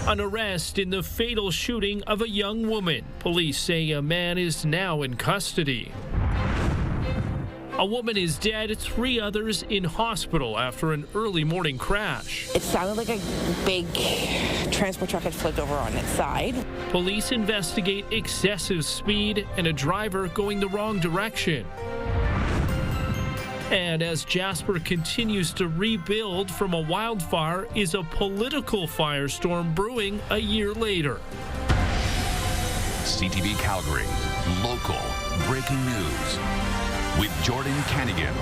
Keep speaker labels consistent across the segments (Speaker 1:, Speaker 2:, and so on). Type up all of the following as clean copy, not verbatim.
Speaker 1: An arrest in the fatal shooting of a young woman. Police say a man is now in custody. A woman is dead, 3 others in hospital after an early morning crash.
Speaker 2: It sounded like a big transport truck had flipped over on its side.
Speaker 1: Police investigate excessive speed and a driver going the wrong direction. And as Jasper continues to rebuild from a wildfire, is a political firestorm brewing a year later.
Speaker 3: CTV Calgary, local breaking news with Jordan Canigan.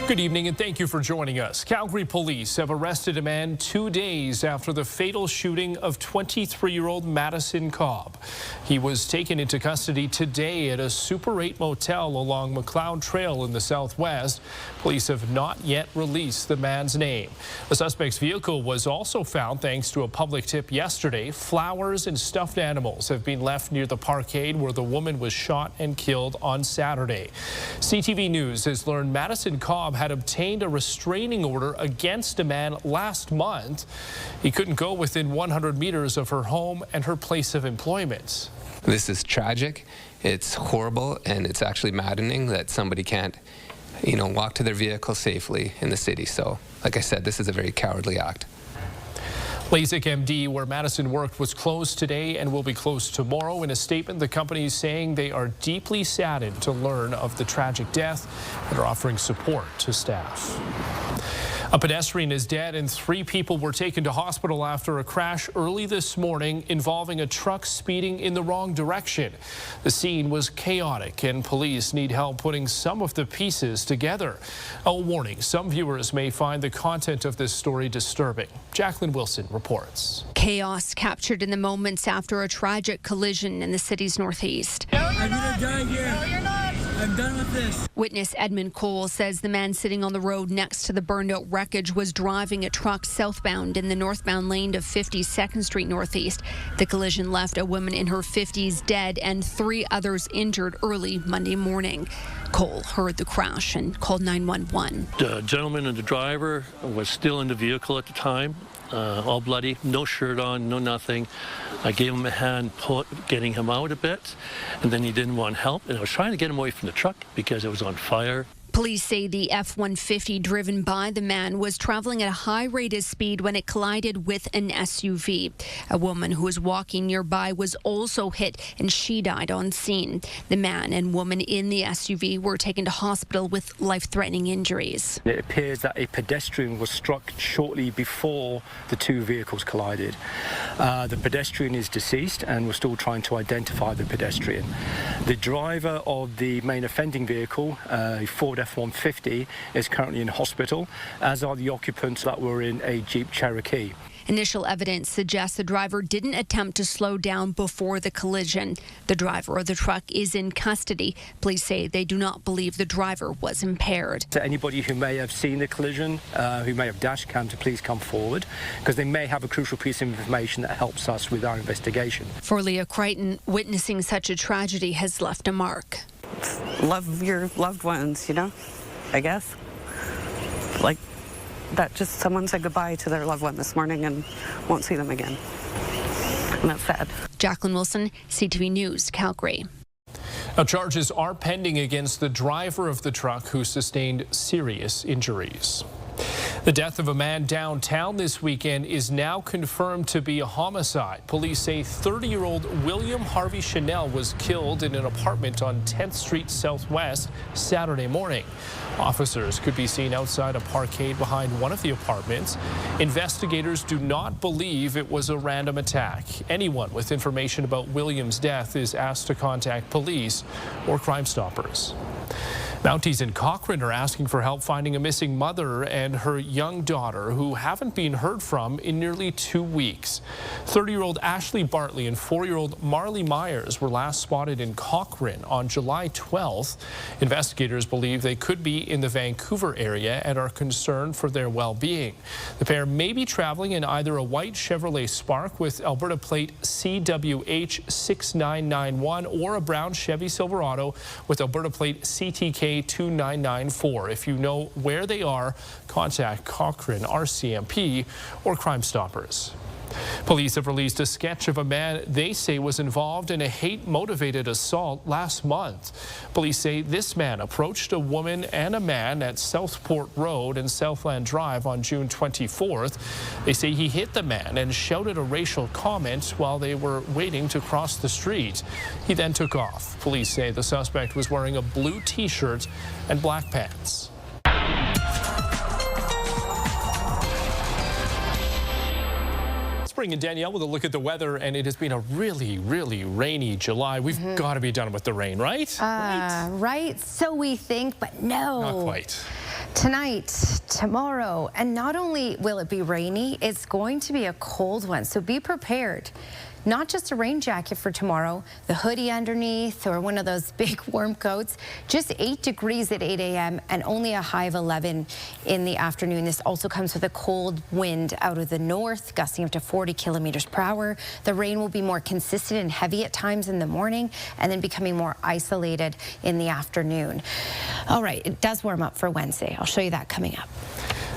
Speaker 1: Good evening and thank you for joining us. Calgary police have arrested a man 2 days after the fatal shooting of 23-year-old Madisson Cobb. He was taken into custody today at a Super 8 motel along McLeod Trail in the southwest. Police have not yet released the man's name. The suspect's vehicle was also found thanks to a public tip yesterday. Flowers and stuffed animals have been left near the parkade where the woman was shot and killed on Saturday. CTV News has learned Madisson Cobb had obtained a restraining order against a man last month. He couldn't go within 100 meters of her home and her place of employment.
Speaker 4: This is tragic, it's horrible, and it's actually maddening that somebody can't, walk to their vehicle safely in the city. So, like I said, this is a very cowardly act.
Speaker 1: LASIK MD, where Madisson worked, was closed today and will be closed tomorrow. In a statement, the company is saying they are deeply saddened to learn of the tragic death and are offering support to staff. A pedestrian is dead and 3 people were taken to hospital after a crash early this morning involving a truck speeding in the wrong direction. The scene was chaotic and police need help putting some of the pieces together. A warning, some viewers may find the content of this story disturbing. Jacqueline Wilson reports.
Speaker 5: Chaos captured in the moments after a tragic collision in the city's northeast.
Speaker 6: No, you're not. No, you're not. I'm done with this.
Speaker 5: Witness Edmund Cole says the man sitting on the road next to the burned out wreckage was driving a truck southbound in the northbound lane of 52nd Street Northeast. The collision left a woman in her 50s dead and 3 others injured early Monday morning. Cole heard the crash and called 911.
Speaker 7: The gentleman and the driver was still in the vehicle at the time, all bloody, no shirt on, no nothing. I gave him a hand getting him out a bit, and then he didn't want help, and I was trying to get him away from the truck because it was on fire.
Speaker 5: Police say the F-150 driven by the man was traveling at a high rate of speed when it collided with an SUV. A woman who was walking nearby was also hit and she died on scene. The man and woman in the SUV were taken to hospital with life-threatening injuries.
Speaker 8: It appears that a pedestrian was struck shortly before the 2 vehicles collided. The pedestrian is deceased and we're still trying to identify the pedestrian. The driver of the main offending vehicle, a Ford F-150, is currently in hospital, as are the occupants that were in a Jeep Cherokee.
Speaker 5: Initial evidence suggests the driver didn't attempt to slow down before the collision. The driver of the truck is in custody. Police say they do not believe the driver was impaired.
Speaker 8: So anybody who may have seen the collision, who may have dash cam, to please come forward, because they may have a crucial piece of information that helps us with our investigation.
Speaker 5: For Leah Crichton, witnessing such a tragedy has left a mark.
Speaker 9: Love your loved ones, I guess. Like that, just someone said goodbye to their loved one this morning and won't see them again. And that's sad.
Speaker 5: Jacqueline Wilson, CTV News, Calgary.
Speaker 1: Now, charges are pending against the driver of the truck who sustained serious injuries. The death of a man downtown this weekend is now confirmed to be a homicide. Police say 30-year-old William Harvey Chanel was killed in an apartment on 10th Street Southwest Saturday morning. Officers could be seen outside a parkade behind one of the apartments. Investigators do not believe it was a random attack. Anyone with information about William's death is asked to contact police or Crime Stoppers. Mounties in Cochrane are asking for help finding a missing mother and her young daughter who haven't been heard from in nearly 2 weeks. 30-year-old Ashley Bartley and 4-year-old Marley Myers were last spotted in Cochrane on July 12th. Investigators believe they could be in the Vancouver area and are concerned for their well-being. The pair may be traveling in either a white Chevrolet Spark with Alberta plate CWH 6991 or a brown Chevy Silverado with Alberta plate CTK CK2994. If you know where they are, contact Cochrane, RCMP, or Crime Stoppers. Police have released a sketch of a man they say was involved in a hate-motivated assault last month. Police say this man approached a woman and a man at Southport Road and Southland Drive on June 24th. They say he hit the man and shouted a racial comment while they were waiting to cross the street. He then took off. Police say the suspect was wearing a blue t-shirt and black pants. And Danielle with a look at the weather, and it has been a really, really rainy July. We've got to be done with the rain, right?
Speaker 10: Right, so we think, but no.
Speaker 1: Not quite.
Speaker 10: Tonight, tomorrow, and not only will it be rainy, it's going to be a cold one, so be prepared. Not just a rain jacket for tomorrow, the hoodie underneath or one of those big warm coats. Just 8 degrees at 8 a.m. and only a high of 11 in the afternoon. This also comes with a cold wind out of the north, gusting up to 40 kilometers per hour. The rain will be more consistent and heavy at times in the morning and then becoming more isolated in the afternoon. All right, it does warm up for Wednesday. I'll show you that coming up.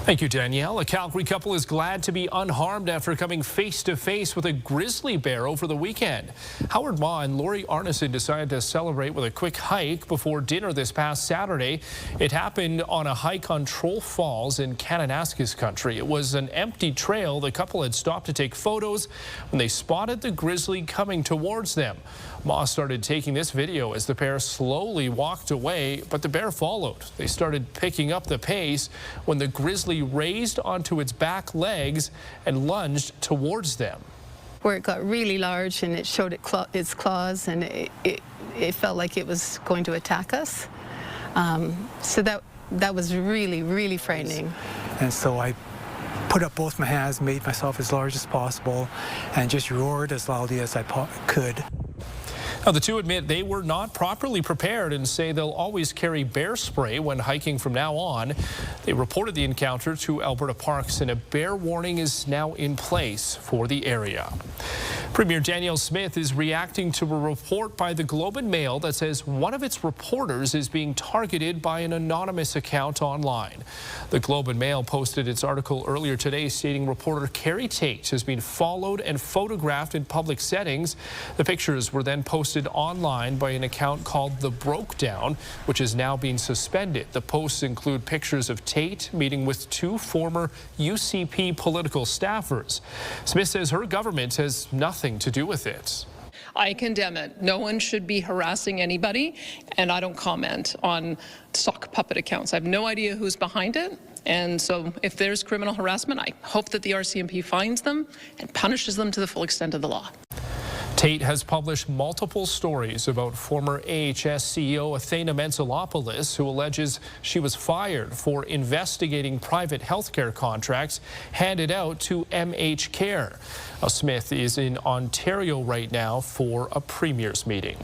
Speaker 1: Thank you, Danielle. A Calgary couple is glad to be unharmed after coming face-to-face with a grizzly bear over the weekend. Howard Ma and Lori Arneson decided to celebrate with a quick hike before dinner this past Saturday. It happened on a hike on Troll Falls in Kananaskis country. It was an empty trail. The couple had stopped to take photos when they spotted the grizzly coming towards them. Ma started taking this video as the pair slowly walked away, but the bear followed. They started picking up the pace when the grizzly raised onto its back legs and lunged towards them.
Speaker 11: Where it got really large and it showed its claws, and it felt like it was going to attack us. So that was really, really frightening.
Speaker 6: And so I put up both my hands, made myself as large as possible, and just roared as loudly as I could.
Speaker 1: Now, the two admit they were not properly prepared and say they'll always carry bear spray when hiking from now on. They reported the encounter to Alberta Parks, and a bear warning is now in place for the area. Premier Danielle Smith is reacting to a report by the Globe and Mail that says one of its reporters is being targeted by an anonymous account online. The Globe and Mail posted its article earlier today stating reporter Carrie Tate has been followed and photographed in public settings. The pictures were then posted online by an account called The Brokedown, which is now being suspended. The posts include pictures of Tate meeting with two former UCP political staffers. Smith says her government has nothing to do with it.
Speaker 12: I condemn it. No one should be harassing anybody, and I don't comment on sock puppet accounts. I have no idea who's behind it, and so if there's criminal harassment, I hope that the RCMP finds them and punishes them to the full extent of the law.
Speaker 1: Tate has published multiple stories about former AHS CEO Athena Mentzelopoulos, who alleges she was fired for investigating private healthcare contracts handed out to MH Care. Now, Smith is in Ontario right now for a premier's meeting.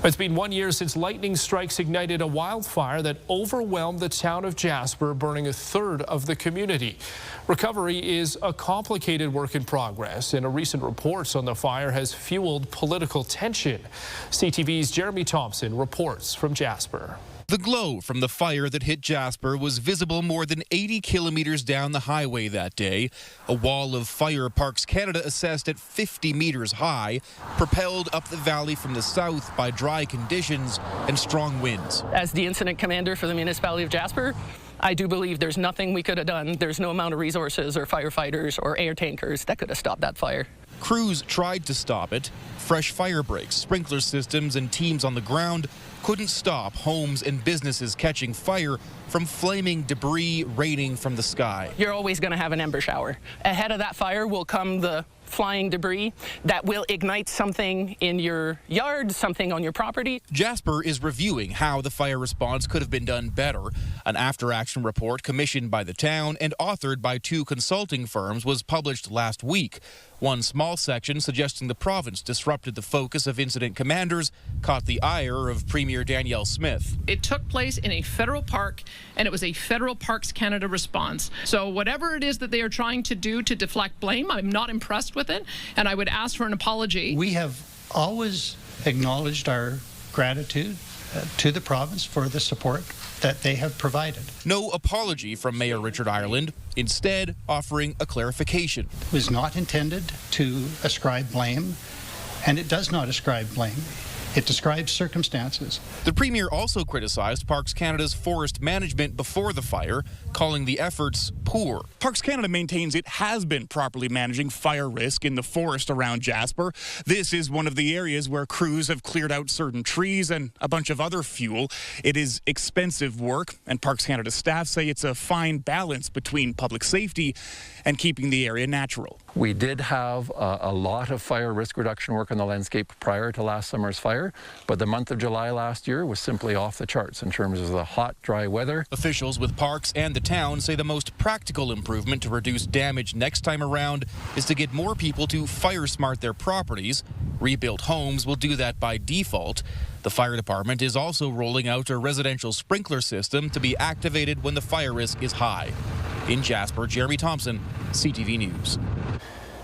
Speaker 1: It's been 1 year since lightning strikes ignited a wildfire that overwhelmed the town of Jasper, burning a third of the community. Recovery is a complicated work in progress, and a recent report on the fire has fueled political tension. CTV's Jeremy Thompson reports from Jasper.
Speaker 13: The glow from the fire that hit Jasper was visible more than 80 kilometers down the highway that day. A wall of fire Parks Canada assessed at 50 meters high, propelled up the valley from the south by dry conditions and strong winds.
Speaker 14: As the incident commander for the municipality of Jasper, I do believe there's nothing we could have done. There's no amount of resources or firefighters or air tankers that could have stopped that fire.
Speaker 13: Crews tried to stop it. Fresh fire breaks, sprinkler systems, and teams on the ground couldn't stop homes and businesses catching fire from flaming debris raining from the sky.
Speaker 14: You're always going to have an ember shower. Ahead of that fire will come the flying debris that will ignite something in your yard, something on your property.
Speaker 13: Jasper is reviewing how the fire response could have been done better. An after-action report commissioned by the town and authored by 2 consulting firms was published last week. One small section suggesting the province disrupted the focus of incident commanders caught the ire of Premier Danielle Smith.
Speaker 12: It took place in a federal park, and it was a federal Parks Canada response. So whatever it is that they are trying to do to deflect blame, I'm not impressed with it, and I would ask for an apology.
Speaker 15: We have always acknowledged our gratitude to the province for the support that they have provided.
Speaker 13: No apology from Mayor Richard Ireland, instead offering a clarification.
Speaker 15: It was not intended to ascribe blame, and it does not ascribe blame. It describes circumstances.
Speaker 13: The Premier also criticized Parks Canada's forest management before the fire, calling the efforts poor.
Speaker 16: Parks Canada maintains it has been properly managing fire risk in the forest around Jasper. This is one of the areas where crews have cleared out certain trees and a bunch of other fuel. It is expensive work, and Parks Canada staff say it's a fine balance between public safety and keeping the area natural.
Speaker 17: We did have a lot of fire risk reduction work on the landscape prior to last summer's fire, but the month of July last year was simply off the charts in terms of the hot, dry weather.
Speaker 13: Officials with Parks and the town say the most practical improvement to reduce damage next time around is to get more people to fire smart their properties. Rebuilt homes will do that by default. The fire department is also rolling out a residential sprinkler system to be activated when the fire risk is high. In Jasper, Jeremy Thompson, CTV News.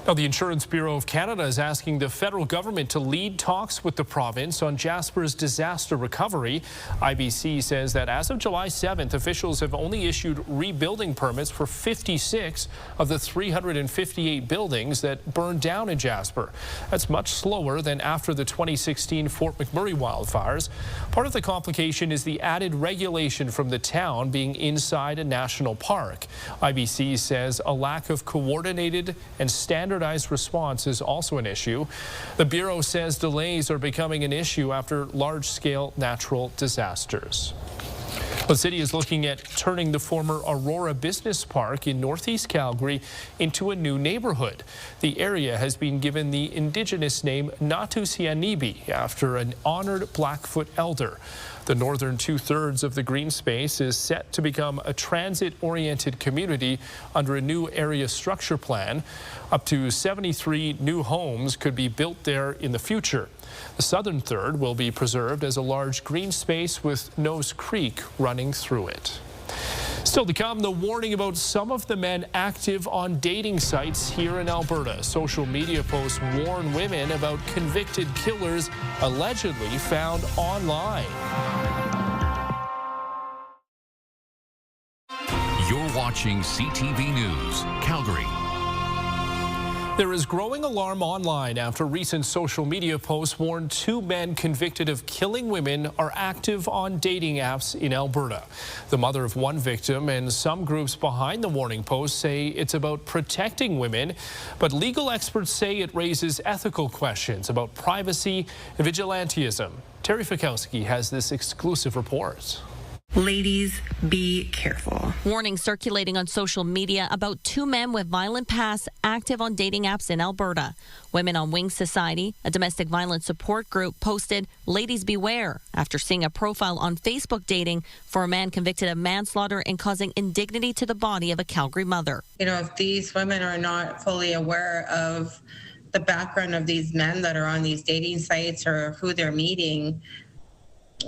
Speaker 1: Now, the Insurance Bureau of Canada is asking the federal government to lead talks with the province on Jasper's disaster recovery. IBC says that as of July 7th, officials have only issued rebuilding permits for 56 of the 358 buildings that burned down in Jasper. That's much slower than after the 2016 Fort McMurray wildfires. Part of the complication is the added regulation from the town being inside a national park. IBC says a lack of coordinated and standardized response is also an issue. The Bureau says delays are becoming an issue after large-scale natural disasters. The city is looking at turning the former Aurora Business Park in northeast Calgary into a new neighborhood. The area has been given the indigenous name Natusianibi after an honored Blackfoot elder. The northern two-thirds of the green space is set to become a transit-oriented community under a new area structure plan. Up to 73 new homes could be built there in the future. The southern third will be preserved as a large green space with Nose Creek running through it. Still to come, the warning about some of the men active on dating sites here in Alberta. Social media posts warn women about convicted killers allegedly found online.
Speaker 3: You're watching CTV News, Calgary.
Speaker 1: There is growing alarm online after recent social media posts warn two men convicted of killing women are active on dating apps in Alberta. The mother of one victim and some groups behind the warning post say it's about protecting women, but legal experts say it raises ethical questions about privacy and vigilantism. Terry Fikowski has this exclusive report.
Speaker 18: Ladies, be careful.
Speaker 19: Warning circulating on social media about two men with violent pasts active on dating apps in Alberta. Women on Wings Society, a domestic violence support group, posted, "Ladies beware," after seeing a profile on Facebook dating for a man convicted of manslaughter and causing indignity to the body of a Calgary mother.
Speaker 20: You know, if these women are not fully aware of the background of these men that are on these dating sites or who they're meeting,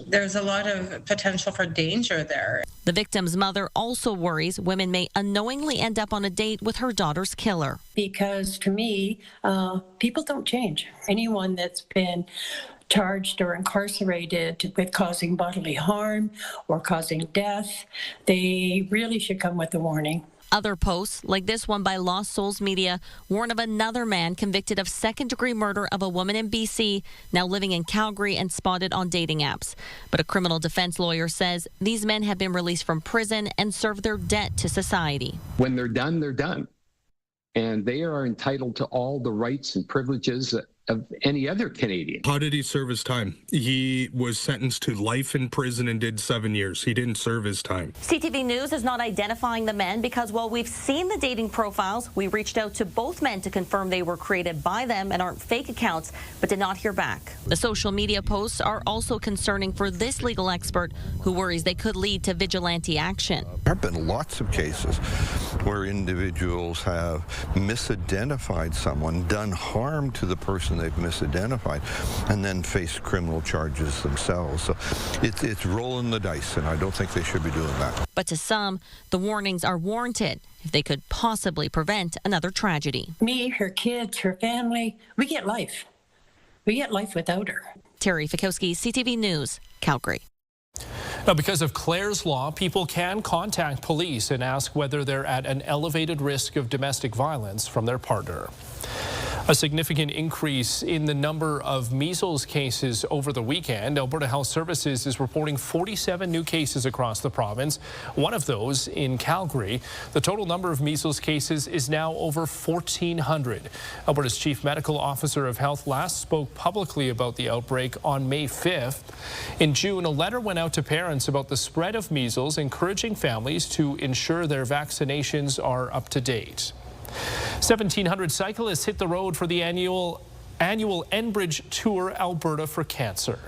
Speaker 20: there's a lot of potential for danger there.
Speaker 19: The victim's mother also worries women may unknowingly end up on a date with her daughter's killer.
Speaker 21: Because to me, people don't change. Anyone that's been charged or incarcerated with causing bodily harm or causing death, they really should come with a warning.
Speaker 19: Other posts, like this one by Lost Souls Media, warn of another man convicted of second-degree murder of a woman in BC, now living in Calgary and spotted on dating apps. But a criminal defense lawyer says these men have been released from prison and served their debt to society.
Speaker 22: When they're done, they're done. And they are entitled to all the rights and privileges of any other Canadian.
Speaker 23: How did he serve his time? He was sentenced to life in prison and did 7 years. He didn't serve his time.
Speaker 19: CTV News is not identifying the men because while we've seen the dating profiles, we reached out to both men to confirm they were created by them and aren't fake accounts, but did not hear back. The social media posts are also concerning for this legal expert who worries they could lead to vigilante action.
Speaker 24: There have been lots of cases where individuals have misidentified someone, done harm to the person they've misidentified, and then face criminal charges themselves. So it's rolling the dice, and I don't think they should be doing that.
Speaker 19: But to some, the warnings are warranted if they could possibly prevent another tragedy.
Speaker 21: Me, her kids, her family, we get life. We get life without her.
Speaker 19: Terry Fikowski, CTV News, Calgary.
Speaker 1: Now, because of Clare's Law, people can contact police and ask whether they're at an elevated risk of domestic violence from their partner. A significant increase in the number of measles cases over the weekend. Alberta Health Services is reporting 47 new cases across the province, one of those in Calgary. The total number of measles cases is now over 1,400. Alberta's Chief Medical Officer of Health last spoke publicly about the outbreak on May 5th. In June, a letter went out to parents about the spread of measles, encouraging families to ensure their vaccinations are up to date. 1,700 cyclists hit the road for the annual Enbridge Tour Alberta for Cancer.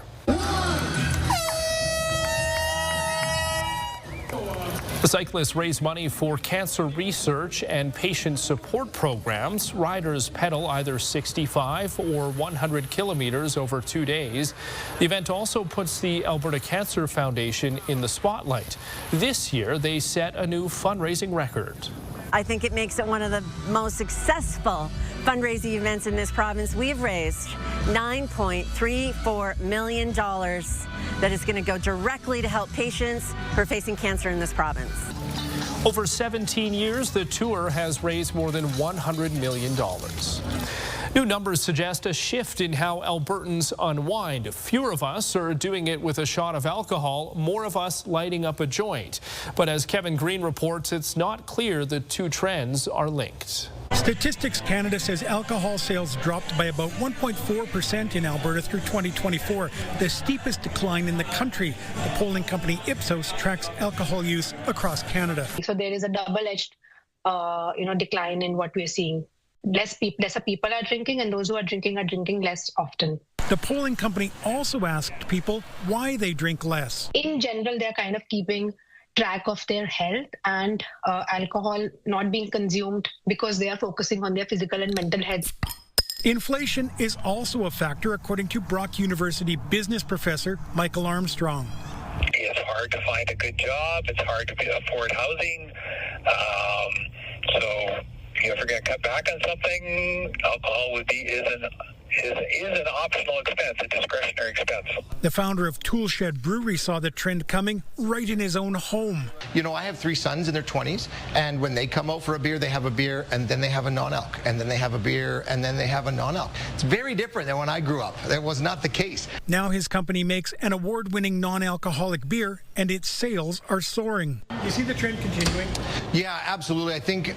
Speaker 1: The cyclists raise money for cancer research and patient support programs. Riders pedal either 65 or 100 kilometers over 2 days. The event also puts the Alberta Cancer Foundation in the spotlight. This year, they set a new fundraising record.
Speaker 2: I think it makes it one of the most successful fundraising events in this province. We've raised $9.34 million that is going to go directly to help patients who are facing cancer in this province.
Speaker 1: Over 17 years, the tour has raised more than $100 million. New numbers suggest a shift in how Albertans unwind. Fewer of us are doing it with a shot of alcohol, more of us lighting up a joint. But as Kevin Green reports, it's not clear the two trends are linked.
Speaker 4: Statistics Canada says alcohol sales dropped by about 1.4% in Alberta through 2024, the steepest decline in the country. The polling company Ipsos tracks alcohol use across Canada.
Speaker 7: So there is a double-edged, decline in what we're seeing. Lesser people are drinking, and those who are drinking less often.
Speaker 4: The polling company also asked people why they drink less.
Speaker 7: In general, they're kind of keeping track of their health and alcohol not being consumed because they are focusing on their physical and mental health.
Speaker 4: Inflation is also a factor, according to Brock University business professor Michael Armstrong.
Speaker 8: It's hard to find a good job. It's hard to afford housing. So if you're going to cut back on something, alcohol is an optional expense, a discretionary expense.
Speaker 4: The founder of Toolshed Brewery saw the trend coming right in his own home.
Speaker 25: You know, I have 3 sons in their 20s, and when they come out for a beer, they have a beer, and then they have a non-alc, and then they have a beer, and then they have a non-alc. It's very different than when I grew up. That was not the case.
Speaker 4: Now his company makes an award-winning non-alcoholic beer, and its sales are soaring. You see the trend continuing?
Speaker 25: Yeah, absolutely. I think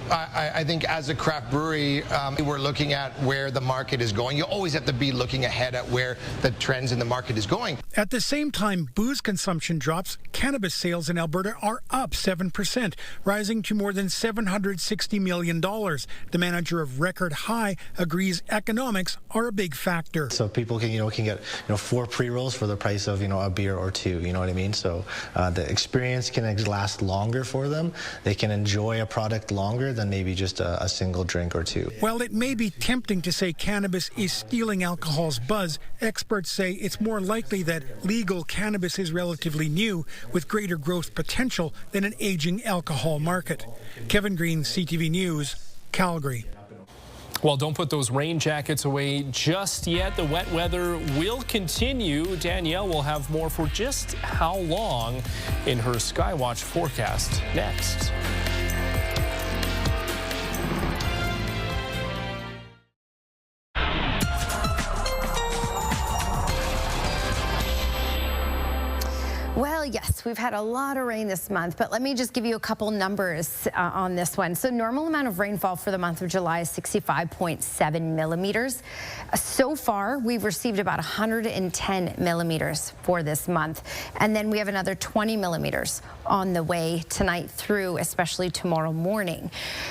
Speaker 25: as a craft brewery, we're looking at where the market is going. You always have to be looking ahead at where the trends in the market is going.
Speaker 4: At the same time booze consumption drops, cannabis sales in Alberta are up 7%, rising to more than $760 million. The manager of Record High agrees economics are a big factor.
Speaker 26: So people can get 4 pre-rolls for the price of a beer or 2. You know what I mean? So the experience can last longer for them. They can enjoy a product longer than maybe just a single drink or 2.
Speaker 4: While it may be tempting to say cannabis is stealing alcohol's buzz, experts say it's more likely that legal cannabis is relatively new with greater growth potential than an aging alcohol market. Kevin Green, CTV News, Calgary.
Speaker 1: Well, don't put those rain jackets away just yet. The wet weather will continue. Danielle will have more for just how long in her Skywatch forecast next.
Speaker 10: Well, yes, we've had a lot of rain this month, but let me just give you a couple numbers on this one. So normal amount of rainfall for the month of July is 65.7 millimeters. So far, we've received about 110 millimeters for this month. And then we have another 20 millimeters on the way tonight through, especially tomorrow morning.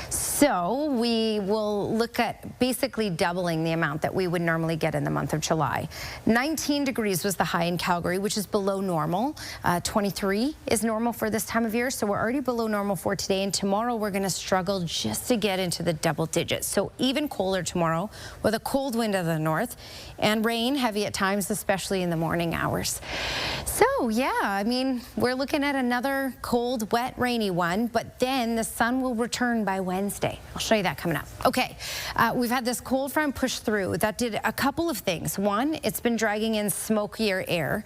Speaker 10: So we will look at basically doubling the amount that we would normally get in the month of July. 19 degrees was the high in Calgary, which is below normal. 23 3 is normal for this time of year, so we're already below normal for today, and tomorrow we're going to struggle just to get into the double digits. So even colder tomorrow with a cold wind of the north and rain, heavy at times, especially in the morning hours. So yeah, I mean, we're looking at another cold, wet, rainy one, but then the sun will return by Wednesday. I'll show you that coming up. Okay, we've had this cold front push through. That did a couple of things. One, it's been dragging in smokier air.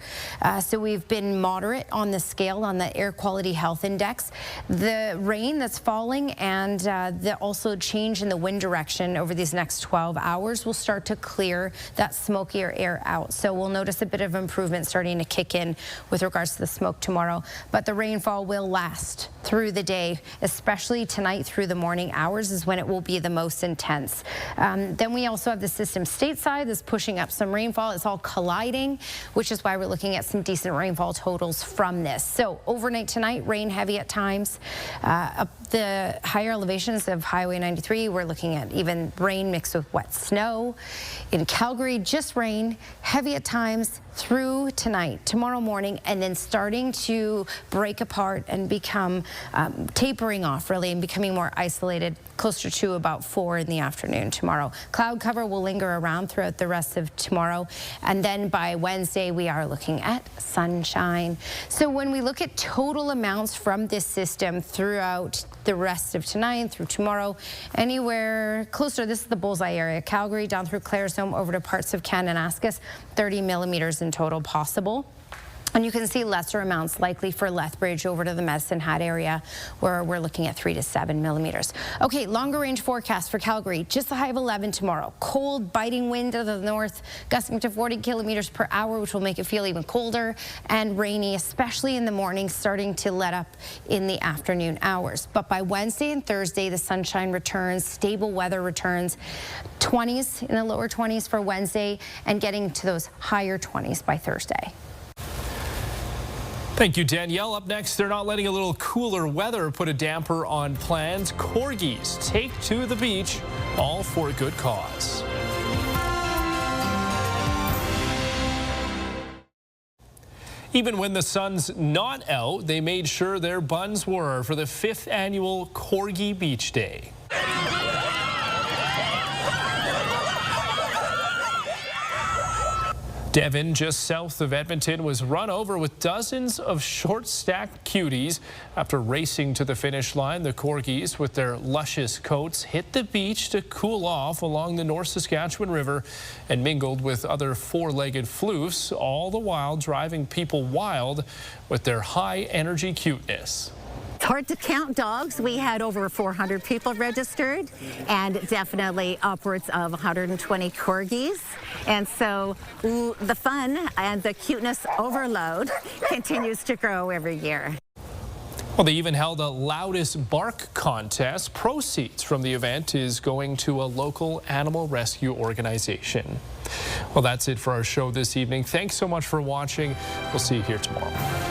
Speaker 10: So we've been moderate on the scale on the air quality health index. The rain that's falling and the also change in the wind direction over these next 12 hours will start to clear that smokier air out. So we'll notice a bit of improvement starting to kick in with regards to the smoke tomorrow. But the rainfall will last through the day, especially tonight through the morning hours is when it will be the most intense. Then we also have the system stateside that's pushing up some rainfall. It's all colliding, which is why we're looking at some decent rainfall totals from this. So overnight tonight, rain heavy at times. Up the higher elevations of Highway 93, we're looking at even rain mixed with wet snow. In Calgary, just rain, heavy at times through tonight, tomorrow morning, and then starting to break apart and become tapering off really and becoming more isolated closer to about 4 in the afternoon tomorrow. Cloud cover will linger around throughout the rest of tomorrow, and then by Wednesday we are looking at sunshine. So when we look at total amounts from this system throughout the rest of tonight and through tomorrow, anywhere closer, this is the bullseye area, Calgary down through Claresholm over to parts of Kananaskis, 30 millimeters in total possible. And you can see lesser amounts likely for Lethbridge over to the Medicine Hat area where we're looking at 3 to 7 millimeters. Okay, longer range forecast for Calgary, just a high of 11 tomorrow. Cold, biting wind to the north, gusting to 40 kilometers per hour, which will make it feel even colder, and rainy, especially in the morning, starting to let up in the afternoon hours. But by Wednesday and Thursday, the sunshine returns, stable weather returns, 20s in the lower 20s for Wednesday, and getting to those higher 20s by Thursday.
Speaker 1: Thank you, Danielle. Up next, they're not letting a little cooler weather put a damper on plans. Corgis take to the beach, all for a good cause. Even when the sun's not out, they made sure their buns were for the 5th annual Corgi Beach Day. Devon, just south of Edmonton, was run over with dozens of short-stacked cuties. After racing to the finish line, the Corgis, with their luscious coats, hit the beach to cool off along the North Saskatchewan River and mingled with other four-legged floofs, all the while driving people wild with their high-energy cuteness.
Speaker 5: It's hard to count dogs. We had over 400 people registered and definitely upwards of 120 corgis. And so the fun and the cuteness overload continues to grow every year.
Speaker 1: Well, they even held a loudest bark contest. Proceeds from the event is going to a local animal rescue organization. Well, that's it for our show this evening. Thanks so much for watching. We'll see you here tomorrow.